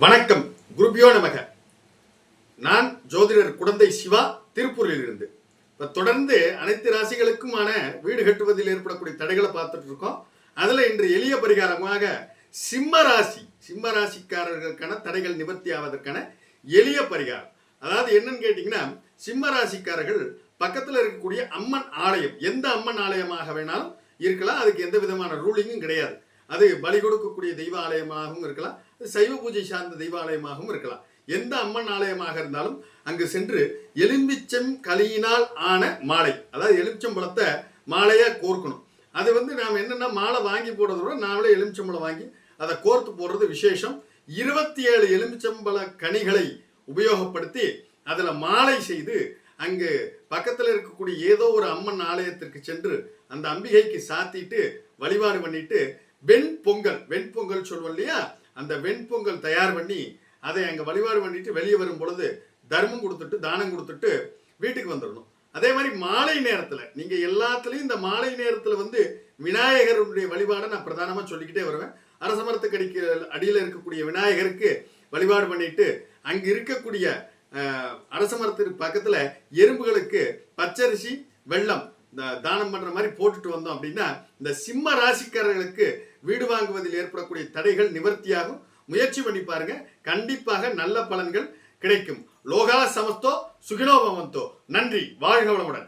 வணக்கம். குருபியோ நமக. நான் ஜோதிடர் குடந்தை சிவா, திருப்பூரில் இருந்து. தொடர்ந்து அனைத்து ராசிகளுக்குமான வீடு கட்டுவதில் ஏற்படக்கூடிய தடைகளை பார்த்துட்டு இருக்கோம். அதுல இன்று எளிய பரிகாரமாக சிம்ம ராசிக்காரர்களுக்கான தடைகள் நிவர்த்தி ஆவதற்கான எளிய பரிகாரம். அதாவது என்னன்னு கேட்டீங்கன்னா, சிம்ம ராசிக்காரர்கள் பக்கத்தில் இருக்கக்கூடிய அம்மன் ஆலயம், எந்த அம்மன் ஆலயமாக வேணாலும் இருக்கலாம். அதுக்கு எந்த விதமான ரூலிங்கும் கிடையாது. அது பலி கொடுக்கக்கூடிய தெய்வ ஆலயமாகவும் இருக்கலாம், சைவ பூஜை சார்ந்த தெய்வ ஆலயமாகவும் இருக்கலாம். எந்த அம்மன் ஆலயமாக இருந்தாலும் அங்கு சென்று எலும்பிச்சம் களியினால் ஆன மாலை, அதாவது எலுமிச்சம்பழத்தை மாலையா கோர்க்கணும். அது நாம் என்னன்னா, மாலை வாங்கி போடுறதோட நாமளே எலுமிச்சம்பழம் வாங்கி அதை கோர்த்து போடுறது விசேஷம். 27 எலுமிச்சம்பழ கனிகளை உபயோகப்படுத்தி அதில் மாலை செய்து அங்கு பக்கத்தில் இருக்கக்கூடிய ஏதோ ஒரு அம்மன் ஆலயத்திற்கு சென்று அந்த அம்பிகைக்கு சாத்திட்டு வழிபாடு பண்ணிட்டு வெண்பொங்கல் சொல்லுவோம் இல்லையா, அந்த வெண்பொங்கல் தயார் பண்ணி அதை அங்கே வழிபாடு பண்ணிட்டு வெளியே வரும் பொழுது தர்மம் கொடுத்துட்டு தானம் கொடுத்துட்டு வீட்டுக்கு வந்துடணும். அதே மாதிரி மாலை நேரத்தில் நீங்கள் எல்லாத்துலேயும் இந்த மாலை நேரத்தில் விநாயகருடைய வழிபாடை நான் பிரதானமாக சொல்லிக்கிட்டே வருவேன். அரச மரத்துக்கு அடியில் இருக்கக்கூடிய விநாயகருக்கு வழிபாடு பண்ணிட்டு அங்கே இருக்கக்கூடிய அரச மரத்துக்கு பக்கத்தில் எறும்புகளுக்கு பச்சரிசி வெள்ளம் தானம் பண்ற மாதிரி போட்டுட்டு வந்தோம் அப்படின்னா இந்த சிம்ம ராசிக்காரர்களுக்கு வீடு வாங்குவதில் ஏற்படக்கூடிய தடைகள் நிவர்த்தியாகும். முயற்சி பண்ணி பாருங்க, கண்டிப்பாக நல்ல பலன்கள் கிடைக்கும். லோகா சமஸ்தோ சுகினோ பவந்தோ. நன்றி. வாழ்க வளமுடன்.